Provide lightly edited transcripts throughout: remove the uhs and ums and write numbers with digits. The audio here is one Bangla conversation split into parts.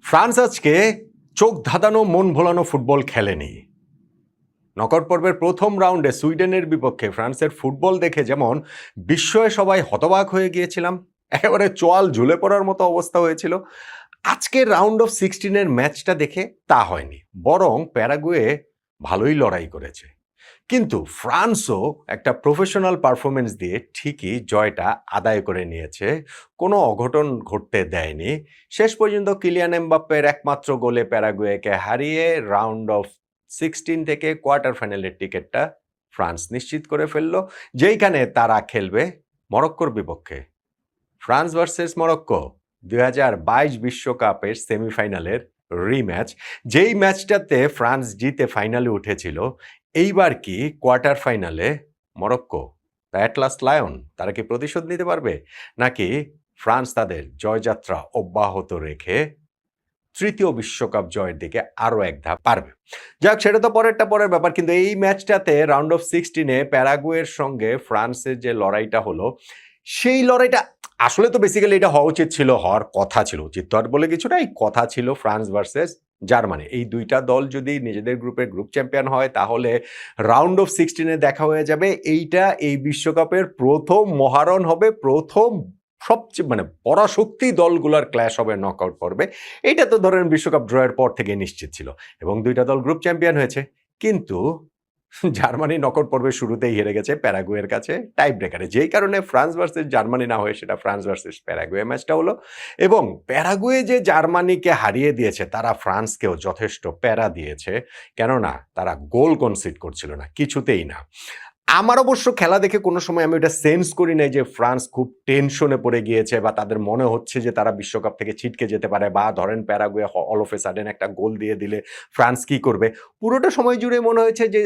ফ্রান্স আজকে চোখ ধাঁধানো মন ভোলানো ফুটবল খেলেনি। নকআউট পর্বের প্রথম রাউন্ডে সুইডেনের বিপক্ষে ফ্রান্সের ফুটবল দেখে যেমন বিস্ময়ে সবাই হতবাক হয়ে গিয়েছিলাম, একেবারে চোয়াল ঝুলে পড়ার মতো অবস্থা হয়েছিল, আজকের রাউন্ড অফ 16-এর ম্যাচটা দেখে তা হয়নি। বরং প্যারাগুয়ে ভালোই লড়াই করেছে, কিন্তু ফ্রান্সও একটা প্রফেশনাল পারফরমেন্স দিয়ে ঠিকই জয়টা আদায় করে নিয়েছে, কোনো অঘটন ঘটতে দেয়নি। শেষ পর্যন্ত কিলিয়ান এমবাপ্পের একমাত্র গোলে প্যারাগুয়েকে হারিয়ে রাউন্ড অফ 16 থেকে কোয়ার্টার ফাইনালের টিকিটটা ফ্রান্স নিশ্চিত করে ফেলল, যেইখানে তারা খেলবে মরক্কোর বিপক্ষে। ফ্রান্স ভার্সেস মরক্কো 2022 বিশ্বকাপের সেমিফাইনালের রিম্যাচ, যেই ম্যাচটাতে ফ্রান্স জিতে ফাইনালে উঠেছিল। এইবার কি কোয়ার্টার ফাইনালে মরক্কো, দ্য অ্যাটলাস লায়ন, তারা কি প্রতিশোধ নিতে পারবে, নাকি ফ্রান্স তাদের জয়যাত্রা অব্যাহত রেখে তৃতীয় বিশ্বকাপ জয়ের দিকে আরও এক ধাপ পারবে? যাক, সেটা তো পরের ব্যাপার। কিন্তু এই ম্যাচটাতে রাউন্ড অফ 16-এ প্যারাগুয়ের সঙ্গে ফ্রান্সের যে লড়াইটা হলো, সেই লড়াইটা আসলে তো বেসিক্যালি এটা হওয়া উচিত ছিল, হওয়ার কথা ছিল, উচিত তো আর বলে কিছু নাই, কথা ছিল ফ্রান্স ভার্সেস জার্মানি। এই দুইটা দল যদি নিজেদের গ্রুপের গ্রুপ চ্যাম্পিয়ন হয়, তাহলে রাউন্ড অফ 16-এ দেখা হয়ে যাবে। এইটা এই বিশ্বকাপের প্রথম মহারণ হবে, প্রথম সবচেয়ে পরাশক্তি দলগুলোর ক্ল্যাশ হবে নকআউট পর্বে। এইটা তো ধরেন বিশ্বকাপ ড্রয়ের পর থেকে নিশ্চিত ছিল, এবং দুইটা দল গ্রুপ চ্যাম্পিয়ন হয়েছে। কিন্তু জার্মানি নকআউট পর্বের শুরুতেই হেরে গেছে প্যারাগুয়ের কাছে টাই ব্রেকারে, যেই কারণে ফ্রান্স ভার্সেস জার্মানি না হয়ে সেটা ফ্রান্স ভার্সেস প্যারাগুয়ে ম্যাচটা হলো। এবং প্যারাগুয়ে যে জার্মানিকে হারিয়ে দিয়েছে, তারা ফ্রান্সকেও যথেষ্ট প্যারা দিয়েছে, কেননা তারা গোল কনসিড করছিল না, কিছুতেই না। আমার অবশ্য খেলা দেখে কোনো সময় আমি ওটা সেন্স করি নাই যে ফ্রান্স খুব টেনশনে পড়ে গিয়েছে, বা তাদের মনে হচ্ছে যে তারা বিশ্বকাপ থেকে ছিটকে যেতে পারে, বা ধরেন Paraguay all of a sudden একটা গোল দিয়ে দিলে ফ্রান্স কি করবে। পুরোটা সময় জুড়ে মনে হয়েছে যে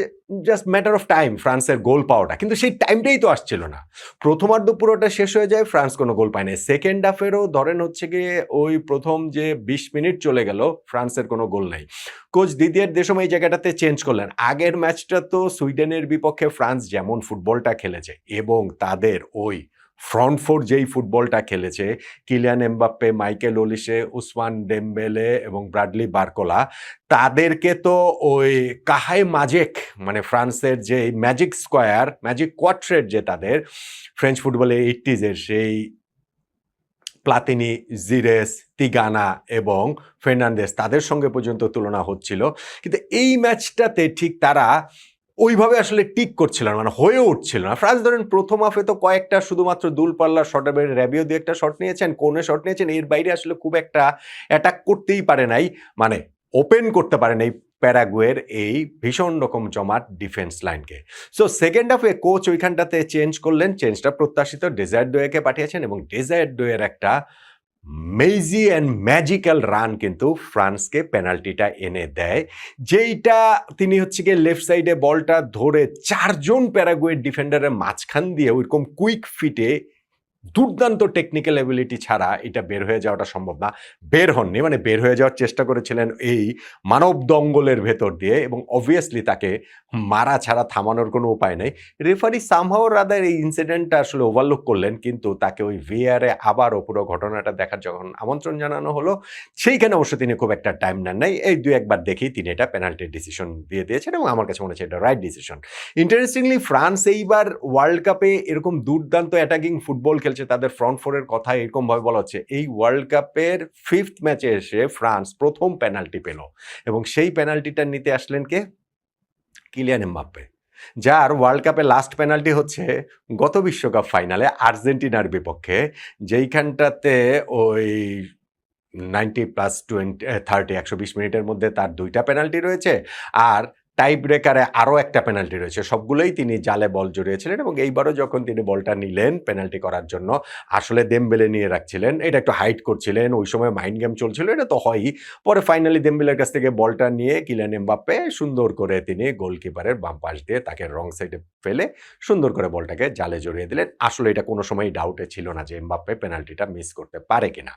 জাস্ট ম্যাটার অফ টাইম ফ্রান্সের গোল পাওয়াটা, কিন্তু সেই টাইমটাই তো আসছিল না। প্রথমার্ধ পুরোটা শেষ হয়ে যায়, ফ্রান্স কোনো গোল পায় না। সেকেন্ড হাফেরও ধরেন হচ্ছে গিয়ে ওই প্রথম যে 20 মিনিট চলে গেল, ফ্রান্সের কোনো গোল নাই। কোচ দিদিয়ের দেশম এই জায়গাটাতে চেঞ্জ করলেন। আগের ম্যাচটা তো সুইডেনের বিপক্ষে ফ্রান্স যেমন ফুটবলটা খেলেছে, এবং তাদের ওই ফ্রন্ট ফোর যেই ফুটবলটা খেলেছে, Kylian Mbappe, Michael Olise, Usman Dembélé এবং ব্রাডলি বারকোলা, তাদেরকে তো ওই কাহাই মাজেক, ফ্রান্সের যে ম্যাজিক স্কোয়ার, ম্যাজিক কোয়াট্রেট, যে তাদের ফ্রেঞ্চ ফুটবলে 80s-এর সেই প্লাতিনি, জিরেস, তিগানা এবং ফের্নান্দেস, তাদের সঙ্গে পর্যন্ত তুলনা হচ্ছিল। কিন্তু এই ম্যাচটাতে ঠিক তারা ওইভাবে আসলে টিক করছিল না, হয়ে উঠছিল না। ফ্রান্স ধরেন প্রথম হাফে তো কয়েকটা শুধুমাত্র দূরপাল্লার শটের বাইরে র্যাবিও দিয়ে একটা শট নিয়েছেন, কোনে শট নিয়েছেন, এর বাইরে আসলে খুব একটা অ্যাটাক করতেই পারে নাই, ওপেন করতে পারে নাই প্যারাগুয়ের এই ভীষণ রকম জমাট ডিফেন্স লাইনকে। সো সেকেন্ড হাফে কোচ ওইখানটাতে চেঞ্জ করলেন, চেঞ্জটা প্রত্যাশিত, ডেজায়ার ডোয়েকে পাঠিয়েছেন, এবং ডেজায়ার ডোয়ের একটা মেজি অ্যান্ড ম্যাজিক্যাল রান কিন্তু ফ্রান্সকে পেনাল্টিটা এনে দেয়, যেইটা তিনি হচ্ছে গিয়ে লেফট সাইডে বলটা ধরে চারজন প্যারাগুয়ের ডিফেন্ডারের মাঝখান দিয়ে ওইরকম কুইক ফিটে, দুর্দান্ত টেকনিক্যাল এবিলিটি ছাড়া এটা বের হয়ে যাওয়াটা সম্ভব না। বের হননি, বের হয়ে যাওয়ার চেষ্টা করেছিলেন এই মানব দঙ্গলের ভেতর দিয়ে, এবং অবভিয়াসলি তাকে মারা ছাড়া থামানোর কোনো উপায় নেই। রেফারি সামহাও রাদার এই ইনসিডেন্টটা আসলে ওভারলুক করলেন, কিন্তু তাকে ওই ভিআরে আবারও পুরো ঘটনাটা দেখার যখন আমন্ত্রণ জানানো হলো, সেইখানে অবশ্য তিনি খুব একটা টাইম নেন নাই, এই 2-1 বার দেখেই তিনি এটা পেনাল্টির ডিসিশন দিয়ে দিয়েছেন, এবং আমার কাছে মনে হচ্ছে এটা রাইট ডিসিশন। ইন্টারেস্টিংলি ফ্রান্স এইবার ওয়ার্ল্ড কাপে এরকম দুর্দান্ত অ্যাটাকিং ফুটবল খেলছে, তাদের ফ্রন্ট ফোরের কথা এরকম ভাবে বলা হচ্ছে। এই ওয়ার্ল্ড কাপের 5th ম্যাচে এসে ফ্রান্স প্রথম পেনাল্টি পেল, এবং সেই পেনাল্টিটা নিতে আসলেন কে? কিলিয়ান এমবাপ্পে, যার ওয়ার্ল্ড কাপে লাস্ট পেনাল্টি হচ্ছে গত বিশ্বকাপ ফাইনালে আর্জেন্টিনার বিপক্ষে, যেইখানটাতে ওই 90+20 120 মিনিটের মধ্যে তার 2টা পেনাল্টি রয়েছে, আর টাই ব্রেকারে আরও একটা পেনাল্টি রয়েছে। সবগুলোই তিনি জালে বল জড়িয়েছিলেন, এবং এইবারও যখন তিনি বলটা নিলেন পেনাল্টি করার জন্য, আসলে দেমবেলে নিয়ে রাখছিলেন, এটা একটু হাইট করছিলেন, ওই সময় মাইন্ড গেম চলছিল, এটা তো হয়ই। পরে ফাইনালি দেমবেলের কাছ থেকে বলটা নিয়ে কিলিয়ান এমবাপ্পে সুন্দর করে তিনি গোলকিপারের বাম পাশ দিয়ে তাকে রং সাইডে ফেলে সুন্দর করে বলটাকে জালে জড়িয়ে দিলেন। আসলে এটা কোনো সময় ডাউটে ছিল না যে এমবাপ্পে পেনাল্টিটা মিস করতে পারে কিনা।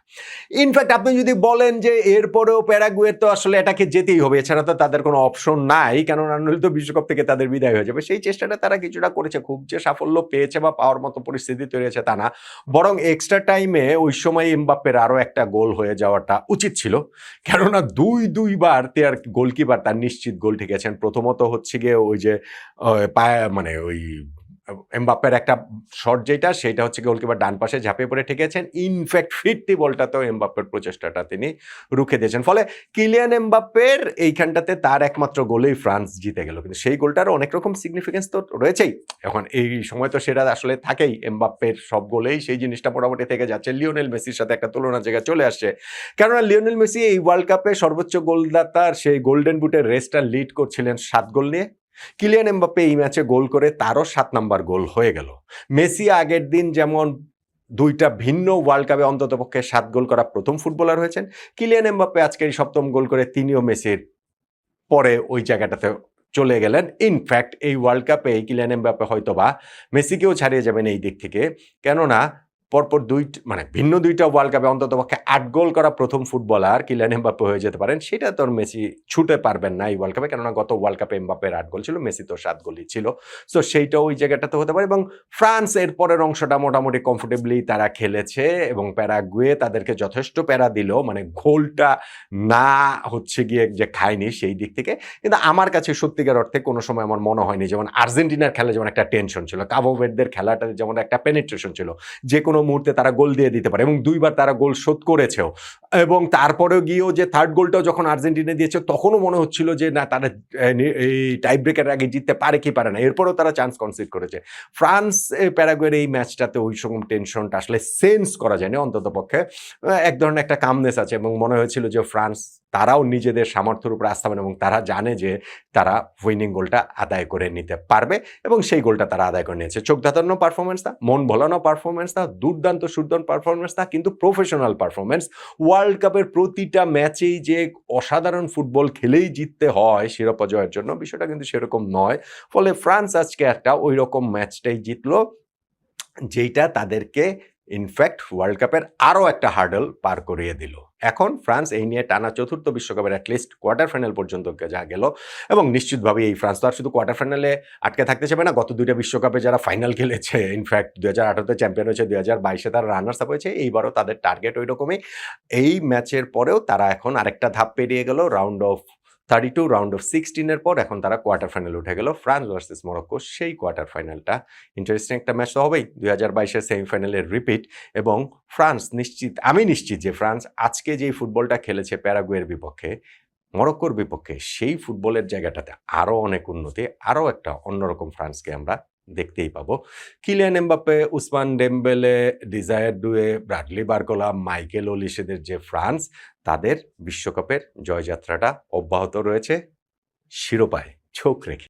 ইনফ্যাক্ট আপনি যদি বলেন যে এরপরেও প্যারাগুয়ে তো আসলে এটাকে যেতেই হবে, এছাড়া তো তাদের কোনো অপশন নাই, কেননা নইলে তো বিশ্বকাপ থেকে তাদের বিদায় হয়ে যাবে। সেই চেষ্টাটা তারা কিছুটা করেছে। খুব যে সাফল্য পেয়েছে বা পাওয়ার মতো পরিস্থিতি তৈরি হয়েছে তা না। বরং এক্সট্রা টাইমে ওই সময় এমবাপ্পের আরো একটা গোল হয়ে যাওয়াটা উচিত ছিল। কেননা ২ বার তার গোলকিপার তার নিশ্চিত গোল ঠেকিয়েছেন। প্রথমত হচ্ছে গিয়ে ওই যে পায়ে মানে ওই এমবাপ্পের একটা শট যেটা সেটা হচ্ছে গোলকিপার ডান পাশে ঝাঁপিয়ে পড়ে ঠেকিয়েছেন। ইনফ্যাক্ট ফিরতি বলটাতেও এমবাপ্পের প্রচেষ্টাটা তিনি রুখে দিয়েছেন। ফলে কিলিয়ান এমবাপ্পের এইখানটাতে তার একমাত্র গোলেই ফ্রান্স জিতে গেল। কিন্তু সেই গোলটারও অনেক রকম সিগনিফিকেন্স তো রয়েছেই। এখন এই সময় তো সেটা আসলে থাকেই। এমবাপ্পের সব গোলেই সেই জিনিসটা মোটামুটি থেকে যাচ্ছে। লিওনেল মেসির সাথে একটা তুলনার জায়গায় চলে আসছে। কেননা লিওনেল মেসি এই ওয়ার্ল্ড কাপে সর্বোচ্চ গোলদাতার সেই গোল্ডেন বুটের রেসটা লিড করছিলেন ৭ গোল নিয়ে। কিলিয়ান এমবাপ্পে এই ম্যাচে গোল করে তারও ৭ নাম্বার গোল হয়ে গেল। মেসি আগের দিন যেমন ২টা ভিন্ন ওয়ার্ল্ড কাপে অন্ততপক্ষে ৭ গোল করা প্রথম ফুটবলার হয়েছেন। কিলিয়ান এমবাপ্পে আজকের ৭ম গোল করে তিনিও মেসির পরে ওই জায়গাটাতে চলে গেলেন। ইনফ্যাক্ট এই ওয়ার্ল্ড কাপে কিলিয়ান এমবাপ্পে হয়তোবা মেসিকেও ছাড়িয়ে যাবেন এই দিক থেকে। কেননা পরপর ভিন্ন ২টা ওয়ার্ল্ড কাপে অন্ততপক্ষে ৮ গোল করা প্রথম ফুটবলার কিলিয়ান এমবাপ্পে হয়ে যেতে পারেন। সেটা তো মেসি ছুঁতে পারবেন না এই ওয়ার্ল্ড কাপে। কেননা গত ওয়ার্ল্ড কাপে এমবাপ্পের ৮ গোল ছিল, মেসি তো ৭ গোলই ছিল। সো সেইটাও ওই জায়গাটাতে হতে পারে এবং ফ্রান্স এর পরের অংশটা মোটামুটি কমফোর্টেবলি তারা খেলেছে এবং প্যারাগুয়ে তাদেরকে যথেষ্ট প্যারা দিল। মানে গোলটা না হচ্ছে গিয়ে যে খায়নি সেই দিক থেকে। কিন্তু আমার কাছে সত্যিকার অর্থে কোনো সময় আমার মনে হয়নি যেমন আর্জেন্টিনার খেলা যেমন একটা টেনশন ছিল, কাবো ভের্দের খেলাটাতে যেমন একটা পেনিট্রেশন ছিল। যেকোনো মুহূর্তে তারা গোল দিয়ে দিতে পারে এবং ২ বার তারা গোল শোধ করেছেও। এবং তারপরেও গিয়েও যে থার্ড গোলটাও যখন আর্জেন্টিনা দিয়েছে তখনও মনে হচ্ছিল যে না তারা এই টাই ব্রেকের আগে জিততে পারে কি পারে না। এরপরেও তারা চান্স কনসিড করেছে। ফ্রান্স প্যারাগুয়ের এই ম্যাচটাতে ওই রকম টেনশনটা আসলে সেন্স করা যায়নি অন্ততপক্ষে। এক ধরনের একটা কামনেস আছে এবং মনে হয়েছিল যে ফ্রান্স তারাও নিজেদের সামর্থ্যের উপর আস্থা পান এবং তারা জানে যে তারা উইনিং গোলটা আদায় করে নিতে পারবে এবং সেই গোলটা তারা আদায় করে নিয়েছে। চোখ ধাঁধানো পারফরমেন্স না, মন ভোলানো পারফরমেন্স না, দুর্দান্ত পারফরমেন্স না, কিন্তু প্রফেশনাল পারফরমেন্স। ওয়ার্ল্ড কাপের প্রতিটা ম্যাচেই যে অসাধারণ ফুটবল খেলেই জিততে হয় শিরোপা জয়ের জন্য, বিষয়টা কিন্তু সেরকম নয়। ফলে ফ্রান্স আজকে একটা ওই রকম ম্যাচটাই জিতলো যেইটা তাদেরকে ইনফ্যাক্ট ওয়ার্ল্ড কাপের আরও একটা হার্ডল পার করিয়ে দিল। এখন ফ্রান্স এই নিয়ে টানা ৪র্থ বিশ্বকাপের অ্যাটলিস্ট কোয়ার্টার ফাইনাল পর্যন্ত যা গেল এবং নিশ্চিতভাবে এই ফ্রান্স তো আর শুধু কোয়ার্টার ফাইনালে আটকে থাকতে চাবে না। গত ২টা বিশ্বকাপে যারা ফাইনাল খেলেছে, ইনফ্যাক্ট ২০১৮-তে চ্যাম্পিয়ন হয়েছে, ২০২২-এ তারা রানার্স আপ হয়েছে, এইবারও তাদের টার্গেট ওই রকমই। এই ম্যাচের পরেও তারা এখন আরেকটা ধাপ পেরিয়ে গেল। রাউন্ড অফ 32 রাউন্ড অফ 16 এর পর এখন তারা কোয়ার্টার ফাইনালে উঠে গেল। ফ্রান্স ভার্সেস মরক্কো সেই কোয়ার্টার ফাইনালটা ইন্টারেস্টিং একটা ম্যাচ তো হবেই। ২০২২-এর সেমিফাইনালের রিপিট এবং আমি নিশ্চিত যে ফ্রান্স আজকে যেই ফুটবলটা খেলেছে প্যারাগুয়ের বিপক্ষে, মরক্কোর বিপক্ষে, সেই ফুটবলের জায়গাটাতে আরও অনেক উন্নতি, আরও একটা অন্যরকম ফ্রান্সকে আমরা দেখতেই পাবো। Kylian Mbappe, Ousmane Dembele, Desire Doue, Bradley Barcola, Michael ওলিসেদের যে ফ্রান্স, তাদের বিশ্বকাপের জয়যাত্রাটা অব্যাহত রয়েছে শিরোপায় চোখ রেখে।